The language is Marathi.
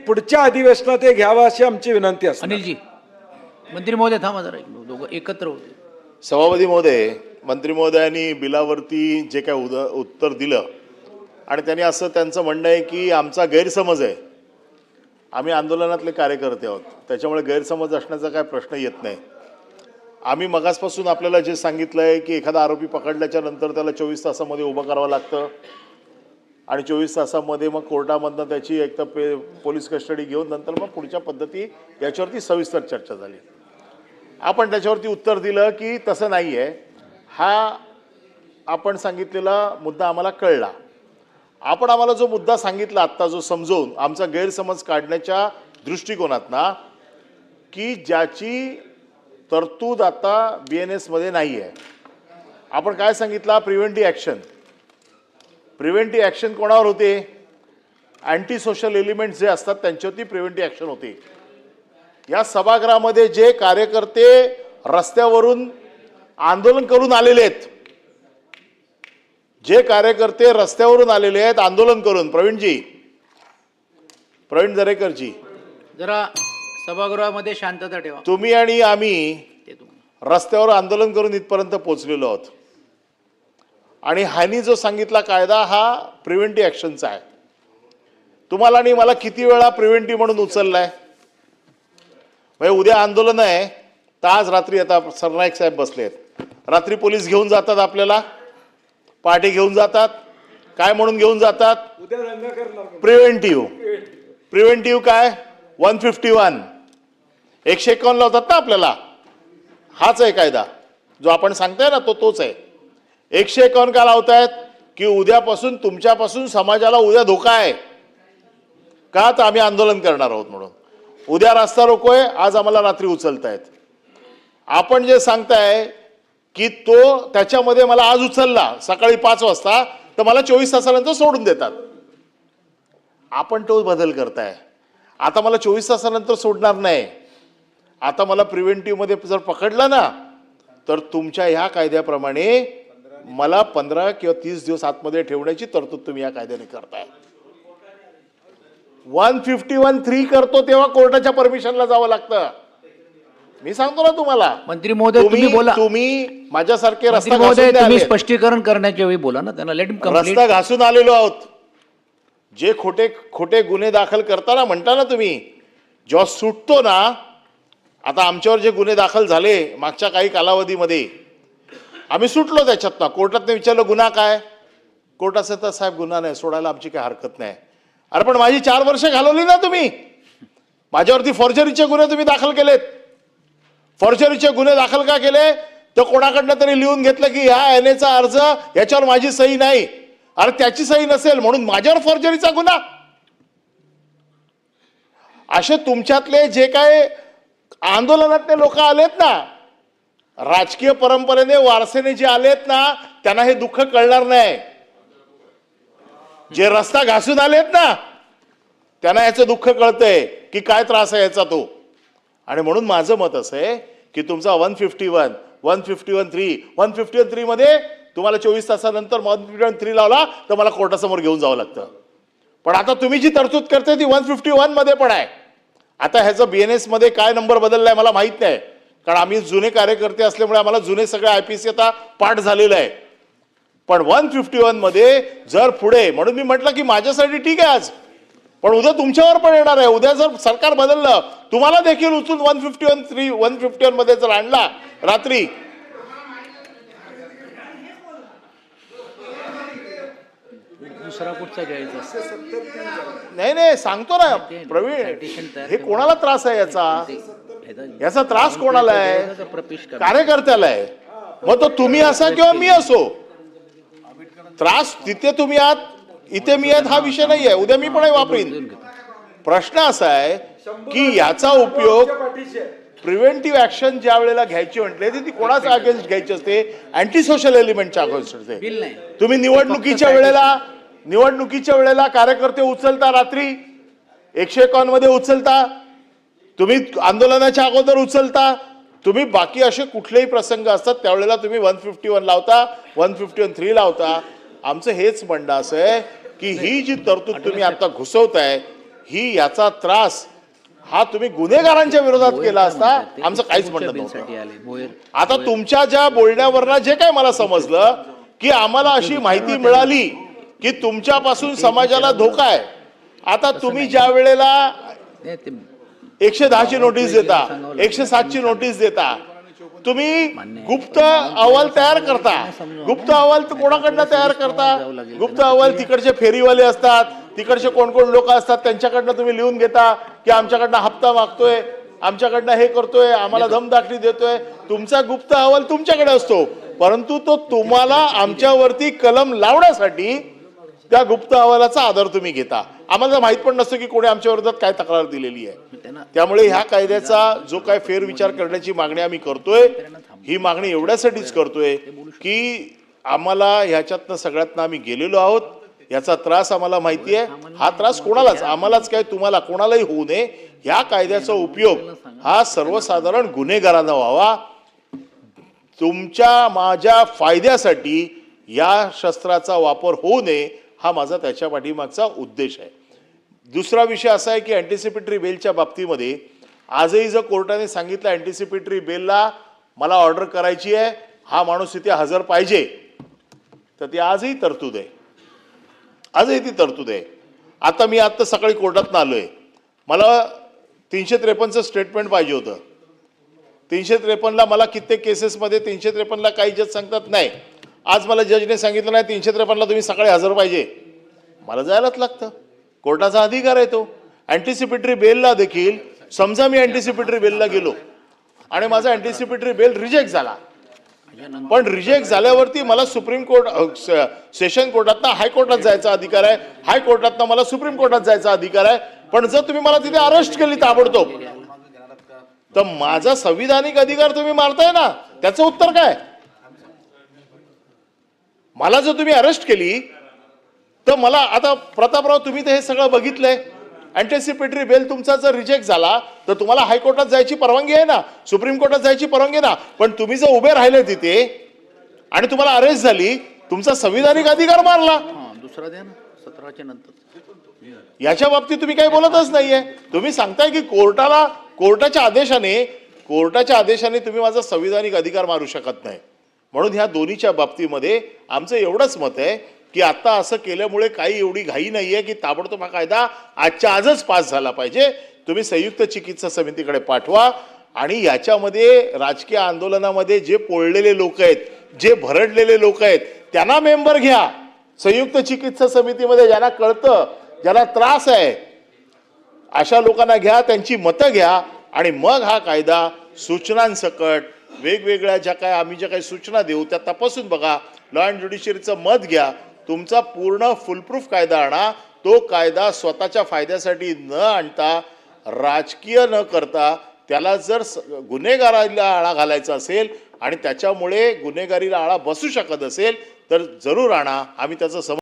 पुढच्या अधिवेशनात ते घ्यावं अशी आमची विनंती असते. अनिलजी, मंत्री महोदय थांबा जरा, दोघं एकत्र होते. सभापती महोदय, मंत्री महोदयांनी बिलावरती जे काय उत्तर दिलं आणि त्यांनी असं त्यांचं म्हणणं आहे की आमचा गैरसमज आहे, आम्ही आंदोलनातले कार्यकर्ते आहोत, त्याच्यामुळे गैरसमज असण्याचा काय प्रश्न येत नाही. आम्ही मगासपासून आपल्याला जे सांगितलं आहे की एखादा आरोपी पकडल्याच्या नंतर त्याला 24 तासामध्ये उभं करावं लागतं आणि 24 तासामध्ये मग कोर्टामधनं त्याची एक तर पोलीस कस्टडी घेऊन नंतर मग पुढच्या पद्धती याच्यावरती सविस्तर चर्चा झाली. आपण त्याच्यावरती उत्तर दिलं की तसं नाही आहे, हा आपण सांगितलेला मुद्दा आम्हाला कळला. आपण आम्हाला जो मुद्दा सांगितला आत्ता, जो समजवून आमचा गैरसमज काढण्याच्या दृष्टिकोनात ना, की ज्याची तरतूद आता BNS मध्ये नाही आहे. आपण काय सांगितलं? Preventive action. प्रिव्हेंटिव्ह ॲक्शन कोणावर होते? अँटी सोशल एलिमेंट्स जे असतात त्यांच्यावरती प्रिव्हेंटिव्ह ॲक्शन होते. या सभागृहामध्ये जे कार्यकर्ते रस्त्यावरून आंदोलन करून आलेले आहेत, जे कार्यकर्ते रस्त्यावरून आलेले आहेत आंदोलन करून, प्रवीण दरेकरजी, जरा सभागृहामध्ये शांतता ठेवा. तुम्ही आणि आम्ही रस्त्यावर आंदोलन करून इथपर्यंत पोहोचलेलो आहोत आणि ह्यांनी जो सांगितला कायदा हा प्रिव्हेंटिव्ह ॲक्शनचा आहे. तुम्हाला आणि मला किती वेळा प्रिव्हेंटिव्ह म्हणून उचललाय? म्हणजे उद्या आंदोलन आहे तर आज रात्री, आता सरनाईक साहेब बसले आहेत, रात्री पोलीस घेऊन जातात आपल्याला, पार्टी घेऊन जातात, काय म्हणून घेऊन जातात? प्रिव्हेंटिव्ह. प्रिव्हेंटिव्ह काय? 151 151 लावतात ना आपल्याला. हाच आहे कायदा जो आपण सांगताय ना, तोच आहे. 151 का लावतायत? की उद्यापासून तुमच्यापासून समाजाला उद्या धोका आहे का, तर आम्ही आंदोलन करणार आहोत म्हणून. उद्या रस्ता रोको आहे, आज आम्हाला रात्री उचलतायत. आपण जे सांगताय की तो त्याच्यामध्ये मला आज उचलला सकाळी 5 वाजता तर मला 24 तासानंतर सोडून देतात. आपण तो बदल करताय. आता मला 24 तासानंतर सोडणार नाही, आता मला प्रिव्हेंटिव्ह मध्ये जर पकडलं ना तर तुमच्या ह्या कायद्याप्रमाणे मला 15 किंवा 30 दिवस आतमध्ये ठेवण्याची तरतूद तुम्ही या कायद्याने करताय. 151(3) करतो तेव्हा कोर्टाच्या परमिशनला जावं लागतं. मी सांगतो ना तुम्हाला. मंत्री महोदय तुम्ही बोला. तुम्ही माझ्यासारखे रस्ता महोदय तुम्ही स्पष्टीकरण करण्याच्या वेळी बोला ना, त्यांना लेट हिम कंप्लीट. रस्ता घासून आलेलो आहोत. जे खोटे गुन्हे दाखल करताना म्हणता ना तुम्ही, जेव्हा सुटतो ना, आता आमच्यावर जे गुन्हे दाखल झाले मागच्या काही कालावधीमध्ये, आम्ही सुटलो त्याच्यातनं. कोर्टात विचारलं गुन्हा काय? कोर्ट असं तर साहेब गुन्हा नाही, सोडायला आमची काही हरकत नाही. अरे पण माझी 4 वर्ष घालवली ना तुम्ही. माझ्यावरती फॉर्जरीचे गुन्हे तुम्ही दाखल केलेत. फॉर्जरीचे गुन्हे दाखल का केले? तर कोणाकडनं तरी लिहून घेतलं की ह्या NA अर्ज याच्यावर माझी सही नाही. अरे त्याची सही नसेल म्हणून माझ्यावर फॉर्जरीचा गुन्हा. असे तुमच्यातले जे काय आंदोलनातले लोक आलेत ना, राजकीय परंपरेने वारसेने जे आलेत ना, त्यांना हे दुःख कळणार नाही. जे रस्ता घासून आलेत ना त्यांना याचं दुःख कळतंय की काय त्रास आहे याचा तो. आणि म्हणून माझं मत असं आहे की तुमचा 151, 151(3), 151(3) मध्ये तुम्हाला 24 तासानंतर 151(3) लावला तर मला कोर्टासमोर घेऊन जावं लागतं. पण आता तुम्ही जी तरतूद करते ती 151 मध्ये पण आहे. आता ह्याचं BNS मध्ये काय नंबर बदललाय मला माहित नाही, कारण आम्ही जुने कार्यकर्ते असल्यामुळे आम्हाला जुने सगळे IPC आता पाठ झालेलं आहे. पण 151 मध्ये जर पुढे, म्हणून मी म्हटलं की माझ्यासाठी ठीक आहे आज, पण उद्या तुमच्यावर पण येणार आहे. उद्या जर सरकार बदललं, तुम्हाला देखील उचलून 151(3), 151 मध्ये जर आणला रात्री, दुसरा कुठचा घ्यायचा? नाही सांगतो ना प्रवीण, हे कोणाला त्रास आहे याचा त्रास कोणाला आहे? कार्यकर्त्याला आहे. मग तो तुम्ही असा किंवा मी असो, त्रास तिथे तुम्ही आहात, इथे मी आहेत, हा विषय नाही आहे. उद्या मी पण वापरीन. प्रश्न असा आहे की याचा उपयोग प्रिव्हेंटिव्ह ऍक्शन ज्या वेळेला घ्यायची म्हटले ती कोणाचा अगेन्स्ट घ्यायची असते? अँटी सोशल एलिमेंटच्या अगेन्स्ट असते. तुम्ही निवडणुकीच्या वेळेला कार्यकर्ते उचलता, रात्री 151 मध्ये उचलता, तुम्ही आंदोलनाच्या अगोदर उचलता, तुम्ही बाकी असे कुठलेही प्रसंग असतात त्यावेळेला तुम्ही 151 लावता, 151(3) लावता. आमचं हेच म्हणणं असं आहे की ही जी तरतूद तुम्ही आता घुसवताय ही याचा त्रास हा तुम्ही गुन्हेगारांच्या विरोधात केला असता आमचं काहीच म्हणणं नव्हतं. बिलसाठी आले भोयर. आता तुमच्या ज्या बोलण्यावरनं जे काय मला समजलं की आम्हाला अशी माहिती मिळाली की तुमच्यापासून समाजाला धोका आहे. आता तुम्ही ज्या वेळेला नाही, ते 110ची नोटीस देता, 107ची नोटीस देता, तुम्ही गुप्त अहवाल तयार करता. गुप्त अहवाल कोणाकडनं तयार करता? गुप्त अहवाल तिकडचे फेरीवाले असतात, तिकडचे कोण कोण लोक असतात, त्यांच्याकडनं तुम्ही लिहून घेता की आमच्याकडनं हप्ता मागतोय, आमच्याकडनं हे करतोय, आम्हाला दमदाटी देतोय. तुमचा गुप्त अहवाल तुमच्याकडे असतो, परंतु तो तुम्हाला आमच्यावरती कलम लावण्यासाठी त्या गुप्त अहवालाचा आधार तुम्ही घेता. आम्हाला माहित पण नसतं की कोणी आमच्या विरोधात काय तक्रार दिलेली आहे. त्यामुळे ह्या कायद्याचा जो काय फेरविचार करण्याची मागणी आम्ही करतोय, ही मागणी एवढ्यासाठीच करतोय की आम्हाला ह्याच्यातनं सगळ्यातनं आम्ही गेलेलो आहोत. याचा त्रास आम्हाला माहिती आहे. हा त्रास कोणालाच, आम्हालाच काय तुम्हाला कोणालाही होऊ नये. ह्या कायद्याचा उपयोग हा सर्वसाधारण गुन्हेगारांना व्हावा. तुमच्या माझ्या फायद्यासाठी या शस्त्राचा वापर होऊ नये, हा माझा त्याच्या पाठीमागचा उद्देश आहे. दुसरा विषय असा आहे की अँटिसिपेटरी बेलच्या बाबतीमध्ये आजही जर कोर्टाने सांगितलं अँटिसिपेटरी बेलला मला ऑर्डर करायची आहे, हा माणूस इथे हजर पाहिजे, तर ती आजही तरतूद आहे. आजही ती तरतूद आहे. आता मी आत्ता सकाळी कोर्टातून आलोय, मला 353चं स्टेटमेंट पाहिजे होतं. 353ला मला कित्येक केसेसमध्ये 353ला काही जज सांगतात नाही. आज मला जजने सांगितलं नाही 353ला तुम्ही सकाळी हजर पाहिजे. मला जायलाच लागतं, कोर्टाचा अधिकार आहे तो. अँटिसिपेटरी बेलला देखील समजा मी अँटिसिपेटरी बेलला गेलो आणि माझा अँटिसिपेटरी बेल रिजेक्ट झाला, पण रिजेक्ट झाल्यावरती मला सुप्रीम कोर्ट सेशन कोर्टातनं हायकोर्टात जायचा अधिकार आहे, हायकोर्टातनं मला सुप्रीम कोर्टात जायचा अधिकार आहे. पण जर तुम्ही मला तिथे अरेस्ट केली ताबडतोब, तर माझा संविधानिक अधिकार तुम्ही मारताय ना, त्याचं उत्तर काय? मला जर तुम्ही अरेस्ट केली तर मला आता प्रतापराव तुम्ही तर हे सगळं बघितलंय. अँटिसिपेटरी बेल तुमचा जर रिजेक्ट झाला तर तुम्हाला हायकोर्टात जायची परवानगी आहे ना, सुप्रीम कोर्टात जायची परवानगी आहे ना. पण तुम्ही जर उभे राहिले तिथे आणि तुम्हाला अरेस्ट झाली, तुमचा संविधानिक अधिकार मारला. दुसरा द्या ना 17च्या नंतर. याच्या बाबतीत तुम्ही काही बोलतच नाहीये. तुम्ही सांगताय की कोर्टाच्या आदेशाने तुम्ही माझा संविधानिक अधिकार मारू शकत नाही. म्हणून ह्या दोन्हीच्या बाबतीमध्ये आमचं एवढंच मत आहे की आता असं केल्यामुळे काही एवढी घाई नाहीये की ताबडतोब हा कायदा आजच्या आजच पास झाला पाहिजे. तुम्ही संयुक्त चिकित्सा समितीकडे पाठवा आणि याच्यामध्ये राजकीय आंदोलनामध्ये जे पोळलेले लोक आहेत, जे भरडलेले लोक आहेत, त्यांना मेंबर घ्या संयुक्त चिकित्सा समितीमध्ये. ज्यांना कळतं, ज्यांना त्रास आहे, अशा लोकांना घ्या, त्यांची मतं घ्या आणि मग हा कायदा सूचनांसकट वेगवेगळ्या ज्या काय आम्ही ज्या काही सूचना देऊ त्या तपासून बघा. लॉ अँड ज्युडिशरीचं मत घ्या, तुमचा पूर्ण फुलप्रूफ कायदा आणा. तो कायदा स्वतःच्या फायद्यासाठी न आणता, राजकीय न करता, त्याला जर गुन्हेगाराला आळा घालायचा असेल आणि त्याच्यामुळे गुन्हेगारीला आळा बसू शकत असेल तर जरूर आणा. आम्ही त्याचं